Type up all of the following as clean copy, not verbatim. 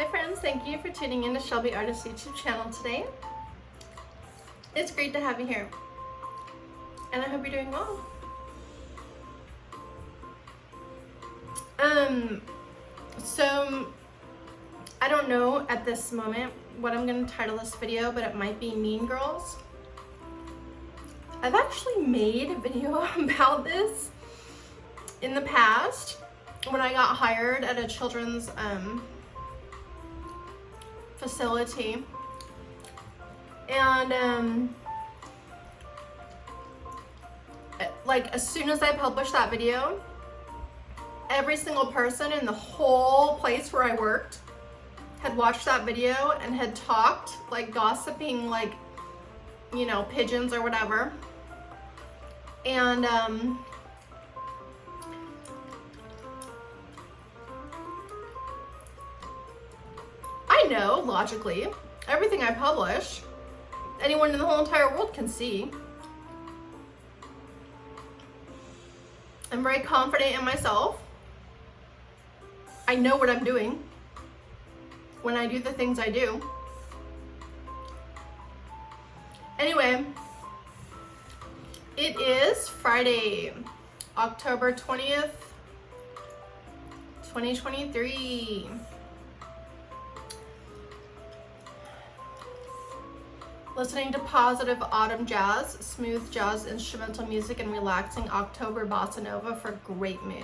Hi friends, thank you for tuning in to Shelby Artist YouTube channel today. It's great to have you here, and I hope you're doing well. So I don't know at this moment what I'm going to title this video, but it might be Mean Girls. I've actually made a video about this in the past when I got hired at a children's facility, and like as soon as I published that video, every single person in the whole place where I worked had watched that video and had talked, like gossiping like, you know, pigeons or whatever. And I know logically everything I publish, anyone in the whole entire world can see. I'm very confident in myself. I know what I'm doing when I do the things I do. Anyway, it is Friday, October 20th, 2023. Listening to positive autumn jazz, smooth jazz instrumental music, and relaxing October bossa nova for great mood.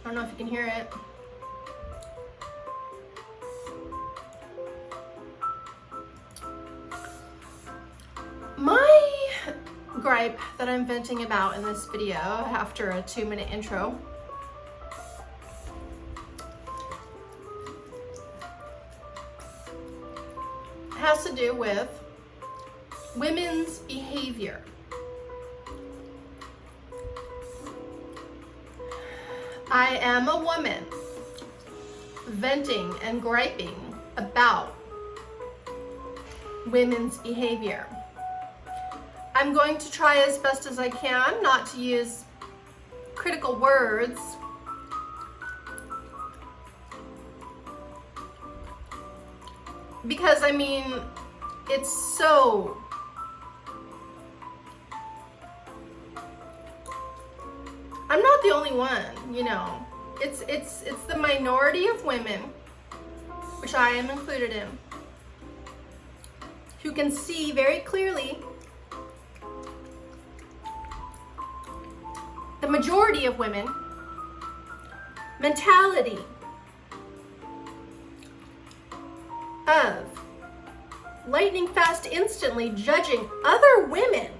I don't know if you can hear it. My gripe that I'm venting about in this video after a 2-minute intro has to do with women's behavior. I am a woman venting and griping about women's behavior. I'm going to try as best as I can not to use critical words, because I mean, it's so I'm not the only one, you know. It's the minority of women, which I am included in, who can see very clearly the majority of women mentality of lightning fast instantly judging other women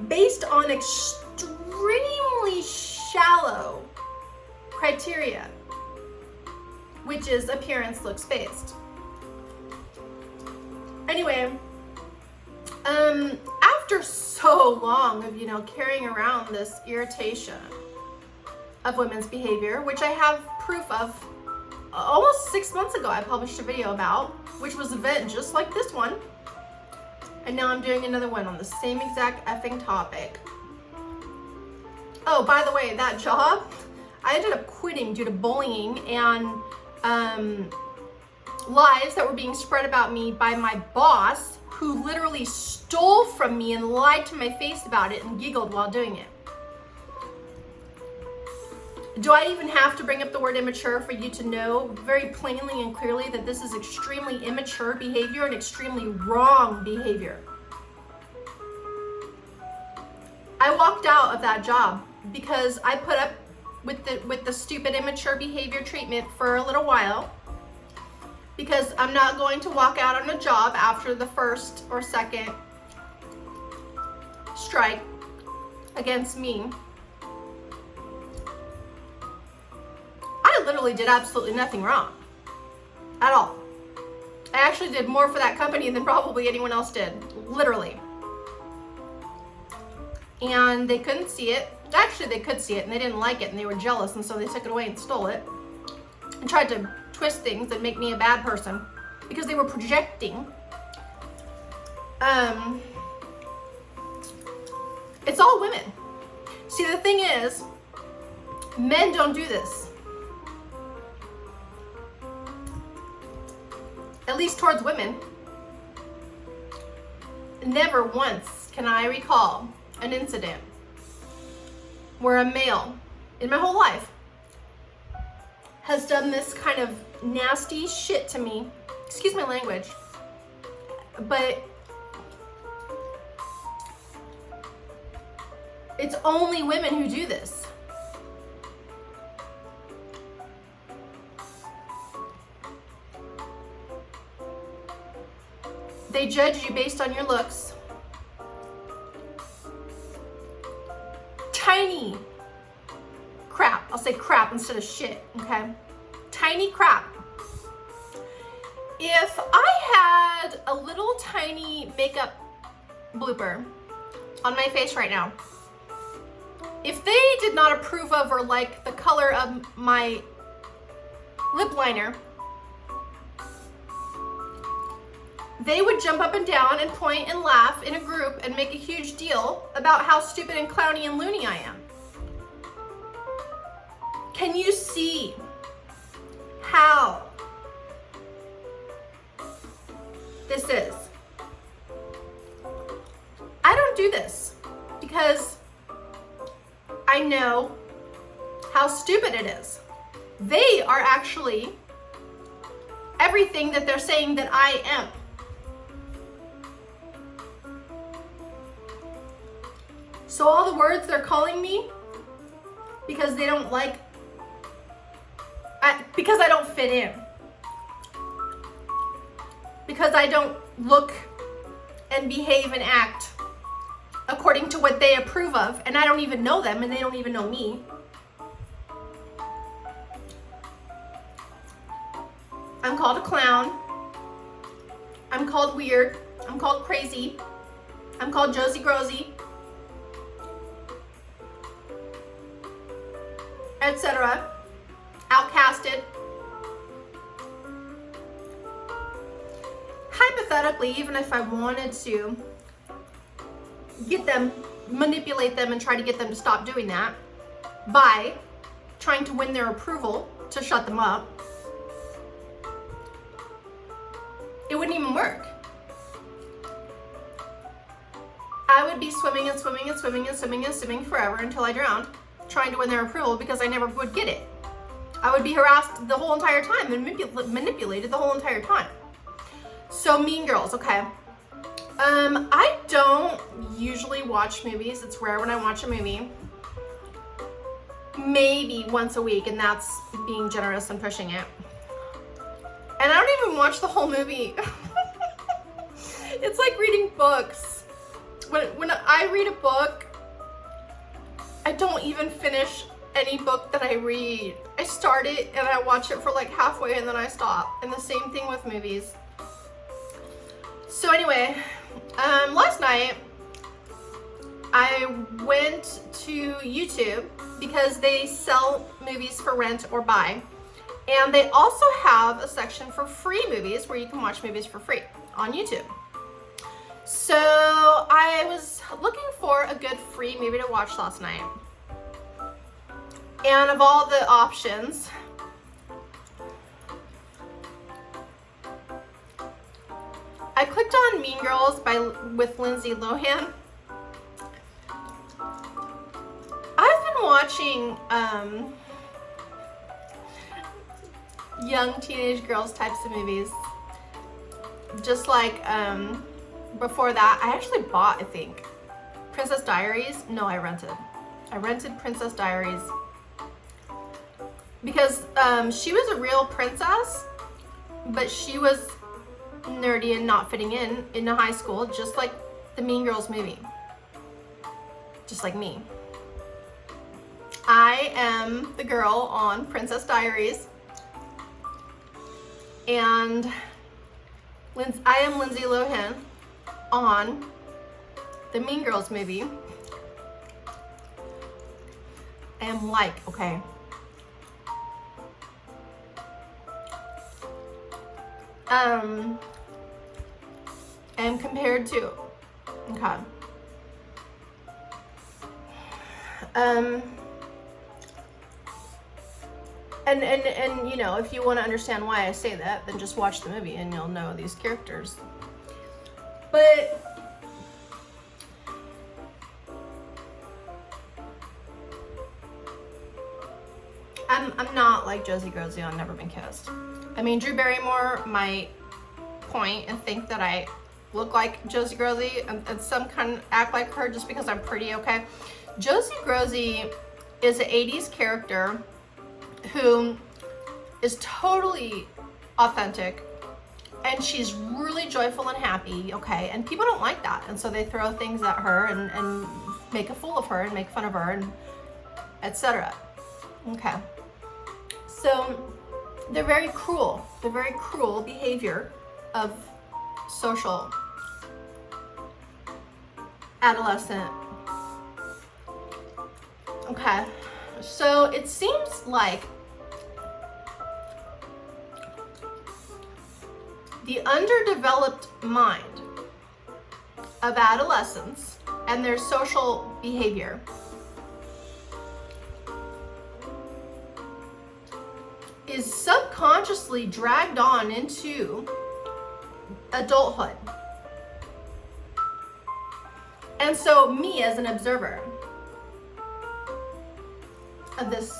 based on extremely shallow criteria, which is appearance looks based. Anyway, after so long of, you know, carrying around this irritation of women's behavior, which I have proof of, almost 6 months ago I published a video about, which was an event just like this one, and now I'm doing another one on the same exact effing topic. Oh, by the way, that job, I ended up quitting due to bullying and lies that were being spread about me by my boss, who literally stole from me and lied to my face about it and giggled while doing it. Do I even have to bring up the word immature for you to know very plainly and clearly that this is extremely immature behavior and extremely wrong behavior? I walked out of that job because I put up with the stupid immature behavior treatment for a little while, because I'm not going to walk out on a job after the first or second strike against me. I literally did absolutely nothing wrong at all. I actually did more for that company than probably anyone else did, literally. And they couldn't see it. Actually, they could see it and they didn't like it and they were jealous, and so they took it away and stole it and tried to twist things and make me a bad person because they were projecting. It's all women. See, the thing is, Men don't do this. At least towards women. Never once can I recall an incident where a male in my whole life has done this kind of nasty shit to me. Excuse my language. But it's only women who do this. They judge you based on your looks. Tiny crap. I'll say crap instead of shit, okay? Tiny crap. If I had a little tiny makeup blooper on my face right now, if they did not approve of or like the color of my lip liner, they would jump up and down and point and laugh in a group and make a huge deal about how stupid and clowny and loony I am. Can you see how this is? I don't do this because I know how stupid it is. They are actually everything that they're saying that I am. So all the words they're calling me because they don't like, because I don't fit in, because I don't look and behave and act according to what they approve of, and I don't even know them and they don't even know me. I'm called a clown. I'm called weird. I'm called crazy. I'm called Josie Grosy, etc. Outcasted. Hypothetically, even if I wanted to get them, manipulate them and try to get them to stop doing that by trying to win their approval to shut them up, it wouldn't even work. I would be swimming and swimming and swimming and swimming and swimming forever until I drowned, trying to win their approval because I never would get it. I would be harassed the whole entire time and manipulated the whole entire time. So Mean Girls, okay. I don't usually watch movies. It's rare when I watch a movie. Maybe once a week, and that's being generous and pushing it. And I don't even watch the whole movie. It's like reading books. When I read a book, I don't even finish any book that I read. I start it and I watch it for like halfway and then I stop. And the same thing with movies. So anyway, last night I went to YouTube because they sell movies for rent or buy. And they also have a section for free movies where you can watch movies for free on YouTube. So I was looking for a good free movie to watch last night. And of all the options, I clicked on Mean Girls with Lindsay Lohan. I've been watching young teenage girls types of movies. Just like before that, I actually bought, I think, Princess Diaries. No, I rented. I rented Princess Diaries because she was a real princess, but she was nerdy and not fitting in a high school, just like the Mean Girls movie. Just like me. I am the girl on Princess Diaries, and I am Lindsay Lohan on the Mean Girls movie. I am like, okay. And compared to, okay. And you know, if you want to understand why I say that, then just watch the movie and you'll know these characters. But I'm not like Josie Grossi on Never Been Kissed. I mean, Drew Barrymore might point and think that I look like Josie Grossi and some kind of act like her just because I'm pretty, okay? Josie Grossi is an 80s character who is totally authentic, and she's really joyful and happy, okay? And people don't like that, and so they throw things at her and make a fool of her and make fun of her and etc. Okay. So they're very cruel. They're very cruel behavior of social adolescent. Okay. So it seems like the underdeveloped mind of adolescents and their social behavior is subconsciously dragged on into adulthood. And so me as an observer of this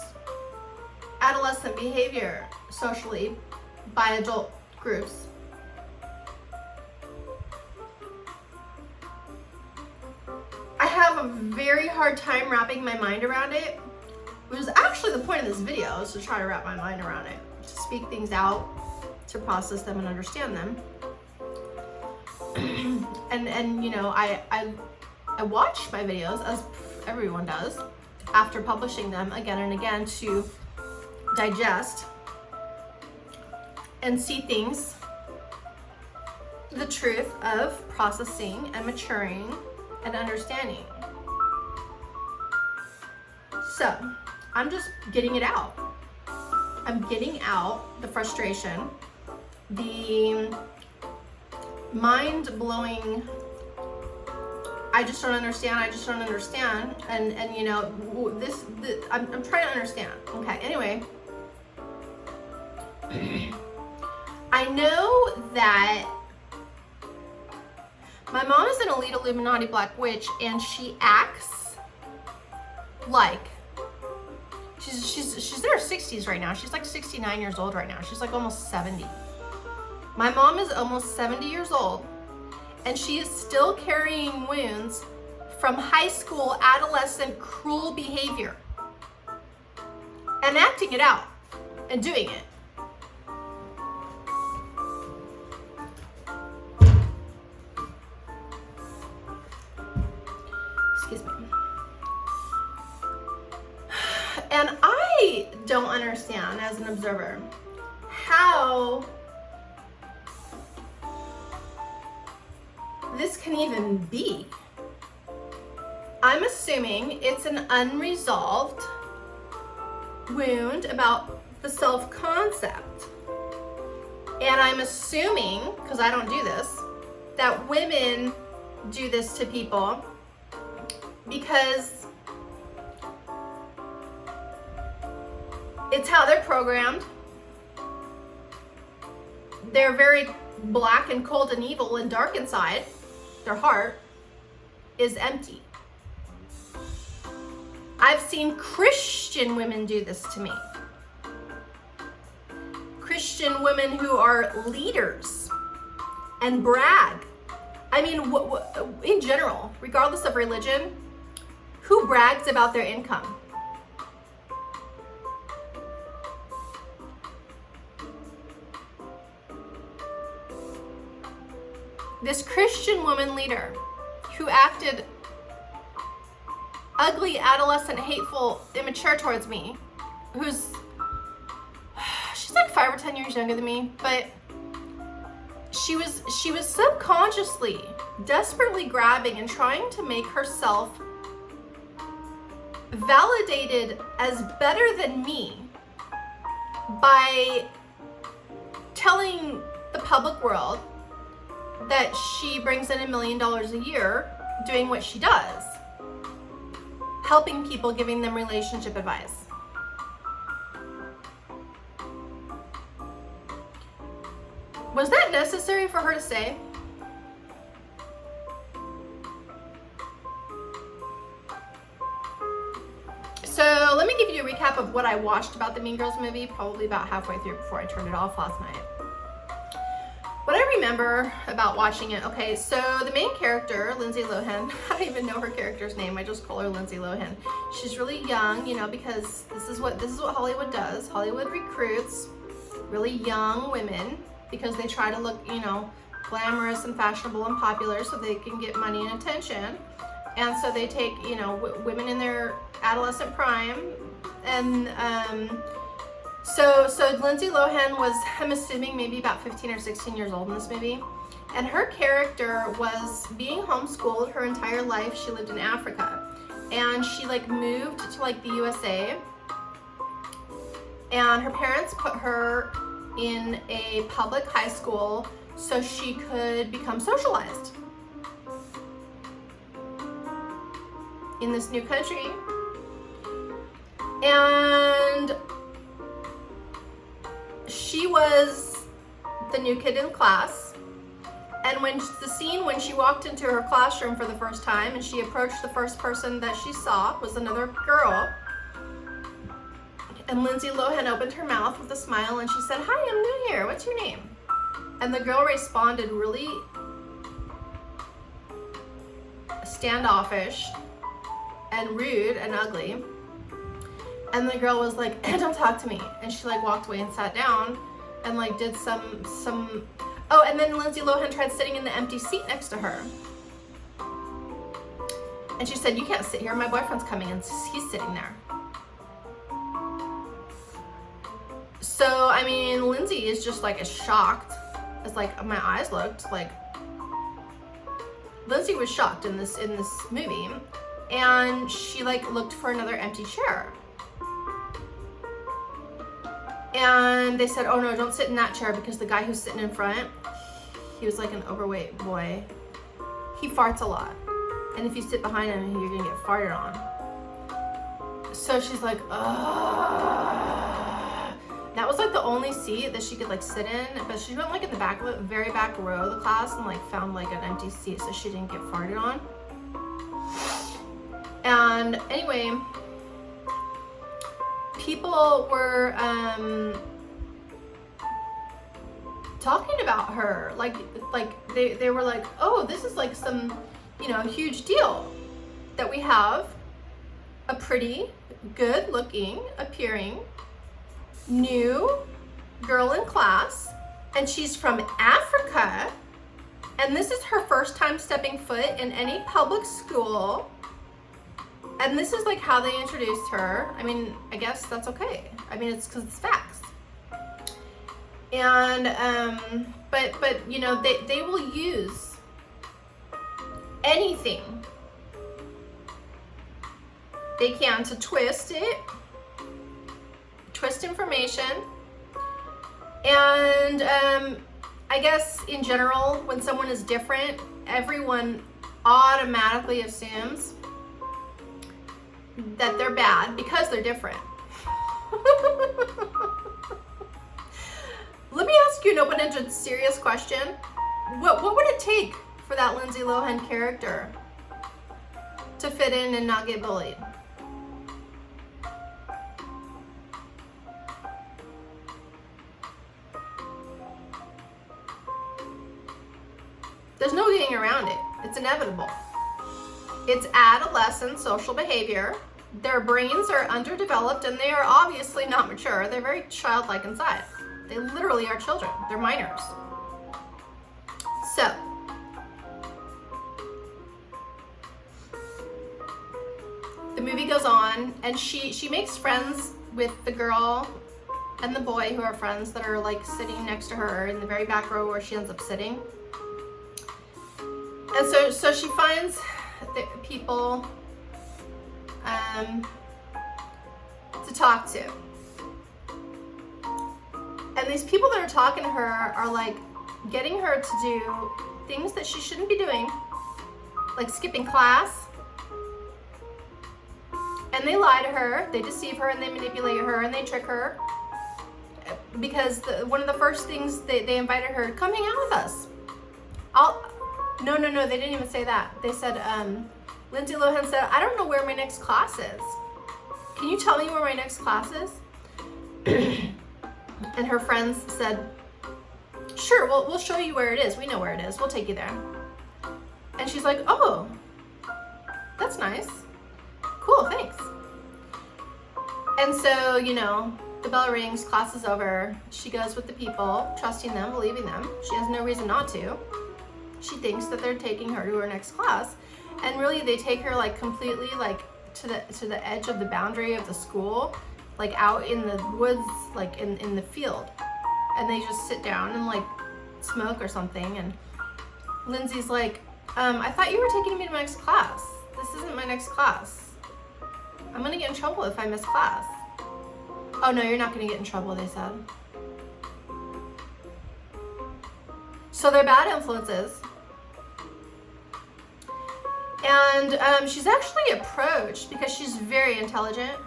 adolescent behavior socially by adult groups, I have a very hard time wrapping my mind around it, which is actually the point of this video, is to try to wrap my mind around it, to speak things out, to process them and understand them. and you know, I watch my videos, as everyone does, after publishing them again and again, to digest and see things, the truth of processing and maturing and understanding. So I'm just getting it out. I'm getting out the frustration, the mind-blowing, I just don't understand, and you know, I'm trying to understand. Okay, anyway, I know that my mom is an elite Illuminati black witch, and she acts like she's in her 60s right now. She's like 69 years old right now. She's like almost 70. My mom is almost 70 years old, and she is still carrying wounds from high school adolescent cruel behavior and acting it out and doing it. Excuse me. And I don't understand, as an observer, how this can even be. I'm assuming it's an unresolved wound about the self-concept. And I'm assuming, because I don't do this, that women do this to people because it's how they're programmed. They're very black and cold and evil and dark inside. Their heart is empty. I've seen Christian women do this to me. Christian women who are leaders and brag. I mean, in general, regardless of religion, who brags about their income? This Christian woman leader who acted ugly, adolescent, hateful, immature towards me, she's like 5 or 10 years younger than me, but she was subconsciously, desperately grabbing and trying to make herself validated as better than me by telling the public world that she brings in $1 million a year doing what she does, helping people, giving them relationship advice. Was that necessary for her to say? So let me give you a recap of what I watched about the Mean Girls movie, probably about halfway through before I turned it off last night. What I remember about watching it, okay, so the main character, Lindsay Lohan, I don't even know her character's name, I just call her Lindsay Lohan. She's really young, you know, because this is what Hollywood does. Hollywood recruits really young women because they try to look, you know, glamorous and fashionable and popular so they can get money and attention. And so they take, you know, women in their adolescent prime, and so Lindsay Lohan was, I'm assuming, maybe about 15 or 16 years old in this movie, and her character was being homeschooled her entire life. She lived in Africa, and she like moved to like the USA, and her parents put her in a public high school so she could become socialized in this new country. And she was the new kid in class. And when she walked into her classroom for the first time and she approached the first person that she saw was another girl. And Lindsay Lohan opened her mouth with a smile and she said, "Hi, I'm new here. What's your name?" And the girl responded really standoffish and rude and ugly. And the girl was like, "Don't talk to me." And she like walked away and sat down and like did some oh, and then Lindsay Lohan tried sitting in the empty seat next to her. And she said, "You can't sit here. My boyfriend's coming and he's sitting there." So, I mean, Lindsay is just like as shocked as like my eyes looked. Like, Lindsay was shocked in this movie, and she like looked for another empty chair. And they said, "Oh no, don't sit in that chair," because the guy who's sitting in front, he was like an overweight boy. He farts a lot. And if you sit behind him, you're gonna get farted on. So she's like, ugh. That was like the only seat that she could like sit in, but she went like in the back of the very back row of the class and like found like an empty seat so she didn't get farted on. And anyway, people were talking about her, like they were like, "Oh, this is like some, you know, huge deal that we have a pretty good looking appearing new girl in class, and she's from Africa, and this is her first time stepping foot in any public school, and this is like how they introduced her." I mean, I guess that's okay. I mean, it's because it's facts. And but you know, they will use anything they can to twist information. And I guess in general, when someone is different, everyone automatically assumes that they're bad because they're different. Let me ask you an open-ended, serious question. What would it take for that Lindsay Lohan character to fit in and not get bullied? There's no getting around it. It's inevitable. It's adolescent social behavior. Their brains are underdeveloped and they are obviously not mature. They're very childlike inside. They literally are children. They're minors. So, the movie goes on, and she makes friends with the girl and the boy who are friends that are like sitting next to her in the very back row where she ends up sitting. And so she finds the people to talk to. And these people that are talking to her are like getting her to do things that she shouldn't be doing, like skipping class. And they lie to her, they deceive her, and they manipulate her, and they trick her. because one of the first things they invited her, come hang out with us. No, they didn't even say that. They said, Lindsay Lohan said, I don't know where my next class is. Can you tell me where my next class is? And her friends said, sure, we'll show you where it is. We know where it is. We'll take you there. And she's like, oh, that's nice. Cool, thanks. And so, you know, the bell rings, class is over. She goes with the people, trusting them, believing them. She has no reason not to. She thinks that they're taking her to her next class. And really, they take her like completely like to the edge of the boundary of the school, like out in the woods, like in the field. And they just sit down and like smoke or something. And Lindsay's like, I thought you were taking me to my next class. This isn't my next class. I'm gonna get in trouble if I miss class. Oh no, you're not gonna get in trouble, they said. So they're bad influences. And she's actually approached because she's very intelligent.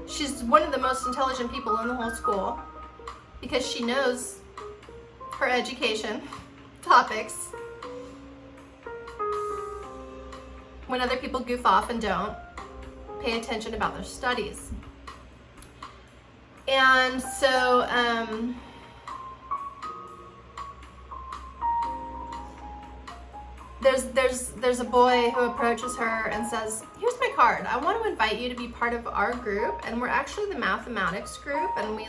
She's one of the most intelligent people in the whole school because she knows her education topics when other people goof off and don't pay attention about their studies. And so there's a boy who approaches her and says, here's my card. I want to invite you to be part of our group. And we're actually the mathematics group, and we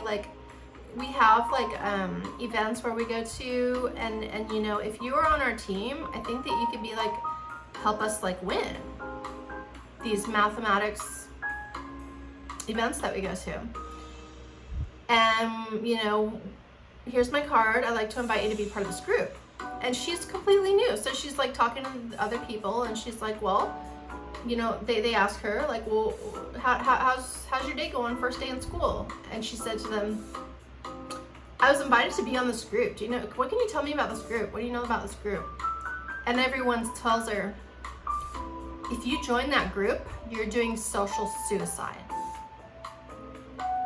have events where we go to, and you know, if you were on our team, I think that you could be like, help us like win these mathematics events that we go to. And you know, here's my card. I'd like to invite you to be part of this group. And she's completely new, so she's like talking to other people, and she's like, well, you know, they ask her like, well, how's your day going, first day in school? And she said to them, I was invited to be on this group. Do you know, what can you tell me about this group? What do you know about this group? And everyone tells her, if you join that group, you're doing social suicide.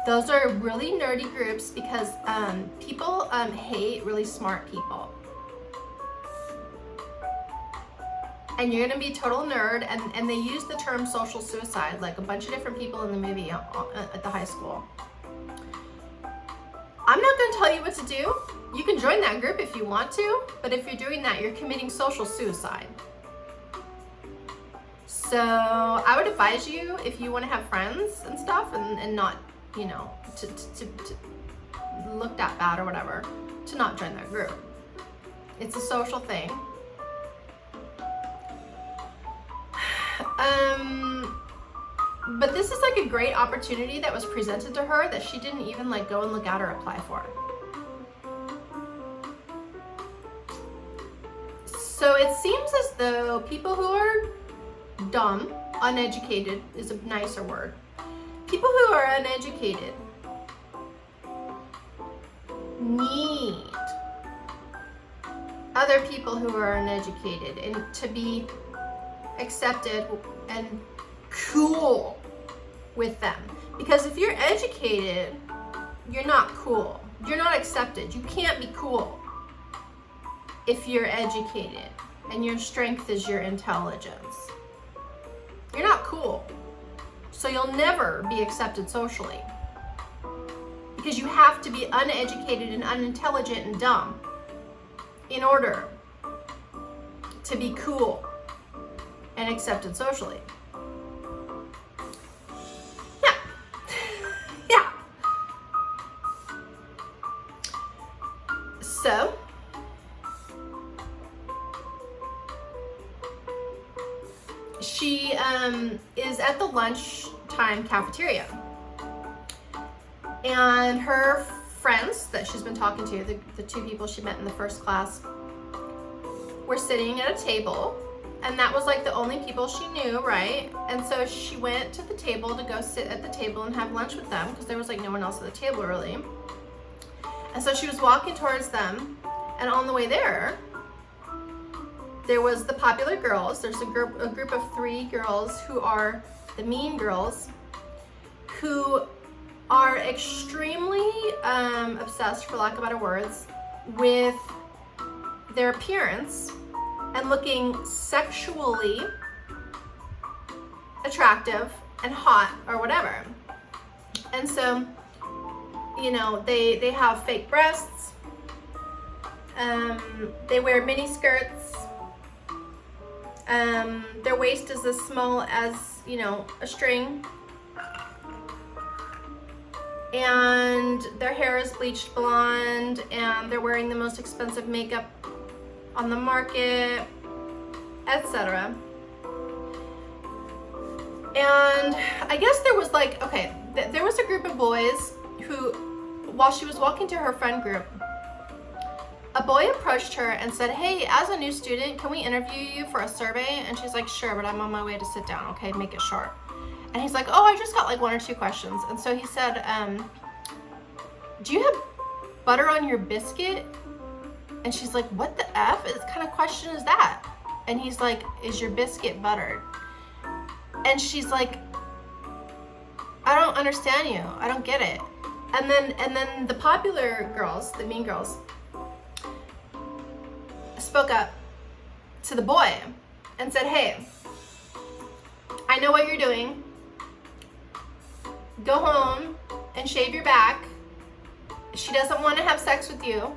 Those are really nerdy groups because people hate really smart people. And you're gonna be a total nerd, and they use the term social suicide, like a bunch of different people in the movie at the high school. I'm not gonna tell you what to do. You can join that group if you want to, but if you're doing that, you're committing social suicide. So I would advise you, if you wanna have friends and stuff, and not, you know, to looked at bad or whatever, to not join that group. It's a social thing. But this is like a great opportunity that was presented to her that she didn't even like go and look at or apply for. So it seems as though people who are dumb, uneducated is a nicer word. People who are uneducated need other people who are uneducated and to be accepted and cool with them. Because if you're educated, you're not cool. You're not accepted. You can't be cool if you're educated and your strength is your intelligence. You're not cool. So you'll never be accepted socially. Because you have to be uneducated and unintelligent and dumb in order to be cool and accepted socially. Yeah. Yeah. So, she is at the lunchtime cafeteria. And her friends that she's been talking to, the two people she met in the first class, were sitting at a table. And that was like the only people she knew, right? And so she went to the table to go sit at the table and have lunch with them because there was like no one else at the table really. And so she was walking towards them, and on the way there was the popular girls. There's a group of 3 girls who are the mean girls, who are extremely obsessed, for lack of better words, with their appearance and looking sexually attractive and hot or whatever. And so, you know, they have fake breasts, they wear mini skirts, their waist is as small as, you know, a string, and their hair is bleached blonde, and they're wearing the most expensive makeup on the market, etc. And I guess there was like, okay, there was a group of boys who, while she was walking to her friend group, a boy approached her and said, hey, as a new student, can we interview you for a survey? And she's like, sure, but I'm on my way to sit down, okay, make it short. And he's like, oh, I just got like 1 or 2 questions. And so he said, do you have butter on your biscuit? And she's like, what the F? What kind of question is that? And he's like, is your biscuit buttered? And she's like, I don't understand you. I don't get it. And then the popular girls, the mean girls, spoke up to the boy and said, hey, I know what you're doing. Go home and shave your back. She doesn't want to have sex with you.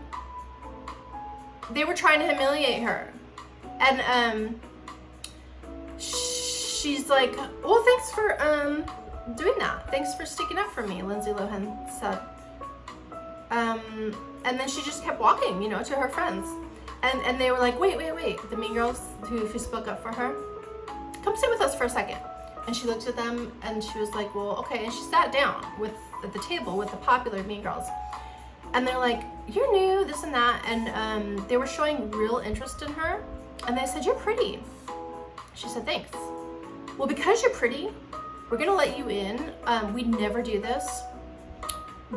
They were trying to humiliate her. And she's like, well, thanks for doing that. Thanks for sticking up for me, Lindsay Lohan said. And then she just kept walking, you know, to her friends. And they were like, wait. The mean girls who spoke up for her, come sit with us for a second. And she looked at them and she was like, well, okay. And she sat down at the table with the popular mean girls. And they're like, you're new, this and that. And they were showing real interest in her. And they said, you're pretty. She said, thanks. Well, because you're pretty, we're gonna let you in. We never do this,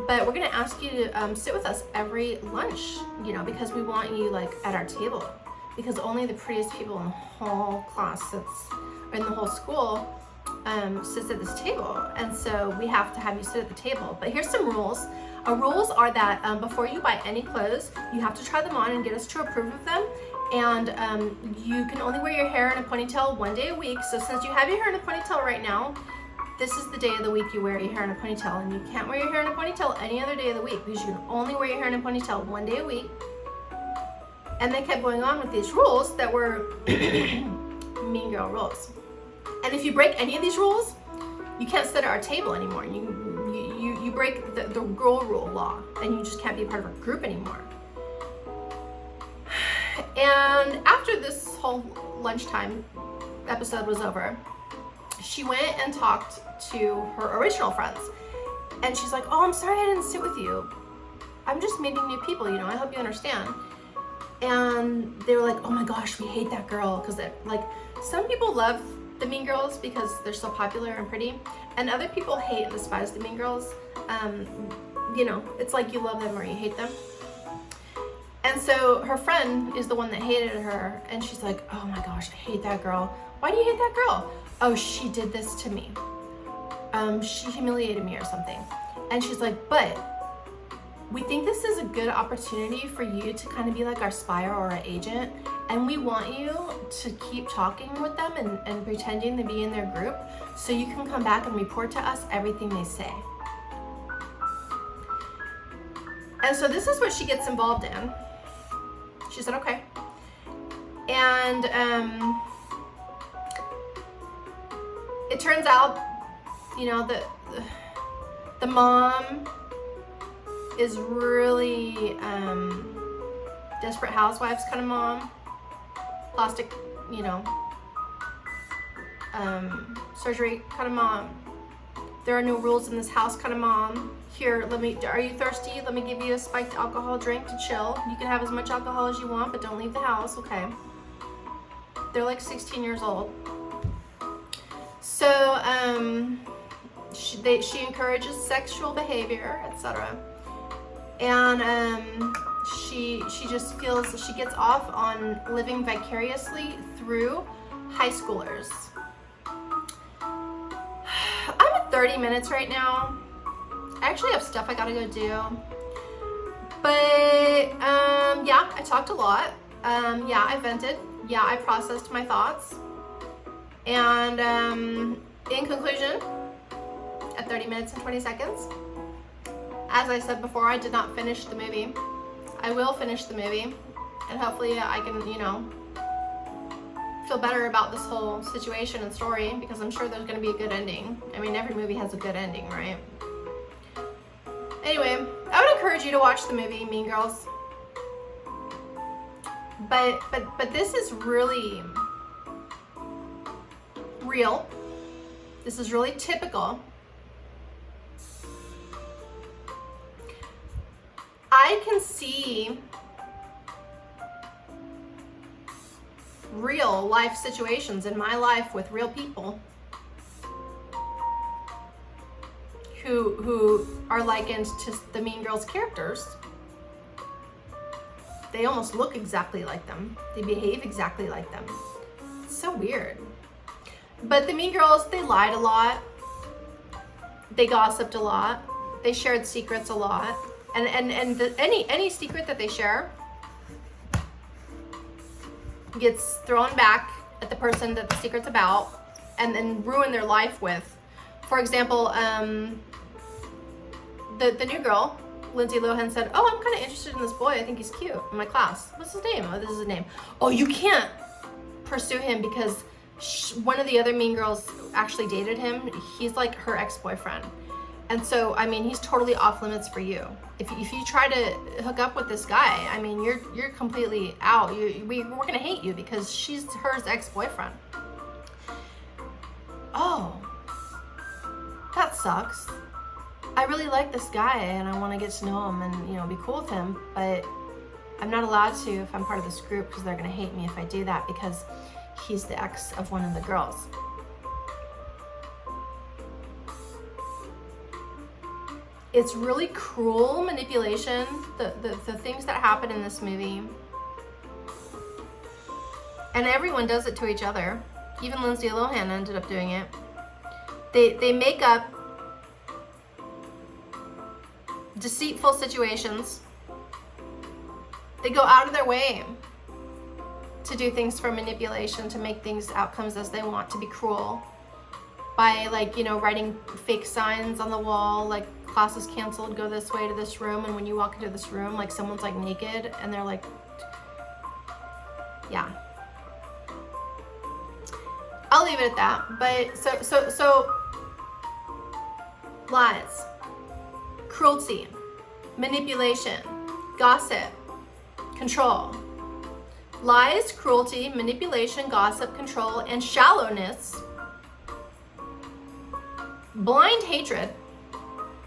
but we're gonna ask you to sit with us every lunch, you know, because we want you like at our table, because only the prettiest people in the whole class in the whole school sits at this table. And so we have to have you sit at the table. But here's some rules. Our rules are that before you buy any clothes, you have to try them on and get us to approve of them. And you can only wear your hair in a ponytail 1 day a week. So since you have your hair in a ponytail right now, this is the day of the week you wear your hair in a ponytail. And you can't wear your hair in a ponytail any other day of the week, because you can only wear your hair in a ponytail 1 day a week. And they kept going on with these rules that were mean girl rules. And if you break any of these rules, you can't sit at our table anymore. You break the girl rule law, and you just can't be a part of our group anymore. And after this whole lunchtime episode was over, she went and talked to her original friends. And she's like, oh, I'm sorry I didn't sit with you. I'm just meeting new people, you know, I hope you understand. And they were like, oh my gosh, we hate that girl. Because like, some people love the mean girls because they're so popular and pretty. And other people hate and despise the mean girls. You know, it's like you love them or you hate them. And so her friend is the one that hated her, and she's like, oh my gosh, I hate that girl. Why do you hate that girl? Oh, she did this to me. She humiliated me or something. And she's like, but we think this is a good opportunity for you to kind of be like our spy or our agent, and we want you to keep talking with them and pretending to be in their group so you can come back and report to us everything they say. And so this is what she gets involved in. She said, okay. And it turns out, you know, the mom is really Desperate Housewives kind of mom. Plastic, you know, surgery kind of mom. There are no rules in this house kind of mom. Here, are you thirsty? Let me give you a spiked alcohol drink to chill. You can have as much alcohol as you want, but don't leave the house, okay? They're like 16 years old. So, she encourages sexual behavior, etc. And she just feels she gets off on living vicariously through high schoolers. I'm at 30 minutes right now. I actually have stuff I gotta go do. But yeah, I talked a lot. Yeah, I vented. Yeah, I processed my thoughts. And in conclusion, at 30 minutes and 20 seconds, as I said before, I did not finish the movie. I will finish the movie, and hopefully I can, you know, feel better about this whole situation and story, because I'm sure there's going to be a good ending. I mean, every movie has a good ending, right? Anyway, I would encourage you to watch the movie Mean Girls. But this is really real. This is really typical. I can see real life situations in my life with real people who are likened to the Mean Girls characters. They almost look exactly like them. They behave exactly like them. It's so weird. But the Mean Girls, they lied a lot. They gossiped a lot. They shared secrets a lot. And any secret that they share gets thrown back at the person that the secret's about and then ruin their life with. For example, the new girl, Lindsay Lohan, said, "Oh, I'm kind of interested in this boy. I think he's cute in my class. What's his name? Oh, this is his name. Oh, you can't pursue him because one of the other Mean Girls actually dated him. He's like her ex-boyfriend. And so, I mean, he's totally off limits for you. If you try to hook up with this guy, I mean, you're completely out. We're gonna hate you because she's her ex-boyfriend." Oh, that sucks. I really like this guy and I want to get to know him and, you know, be cool with him, but I'm not allowed to if I'm part of this group because they're gonna hate me if I do that because he's the ex of one of the girls. It's really cruel manipulation, the things that happen in this movie. And everyone does it to each other. Even Lindsay Lohan ended up doing it. They make up deceitful situations. They go out of their way to do things for manipulation, to make things outcomes as they want, to be cruel. By, like, you know, writing fake signs on the wall, like class is canceled, go this way to this room, and when you walk into this room, like someone's like naked and they're like, yeah. I'll leave it at that. But so lies, cruelty, manipulation, gossip, control. Lies, cruelty, manipulation, gossip, control, and shallowness, blind hatred,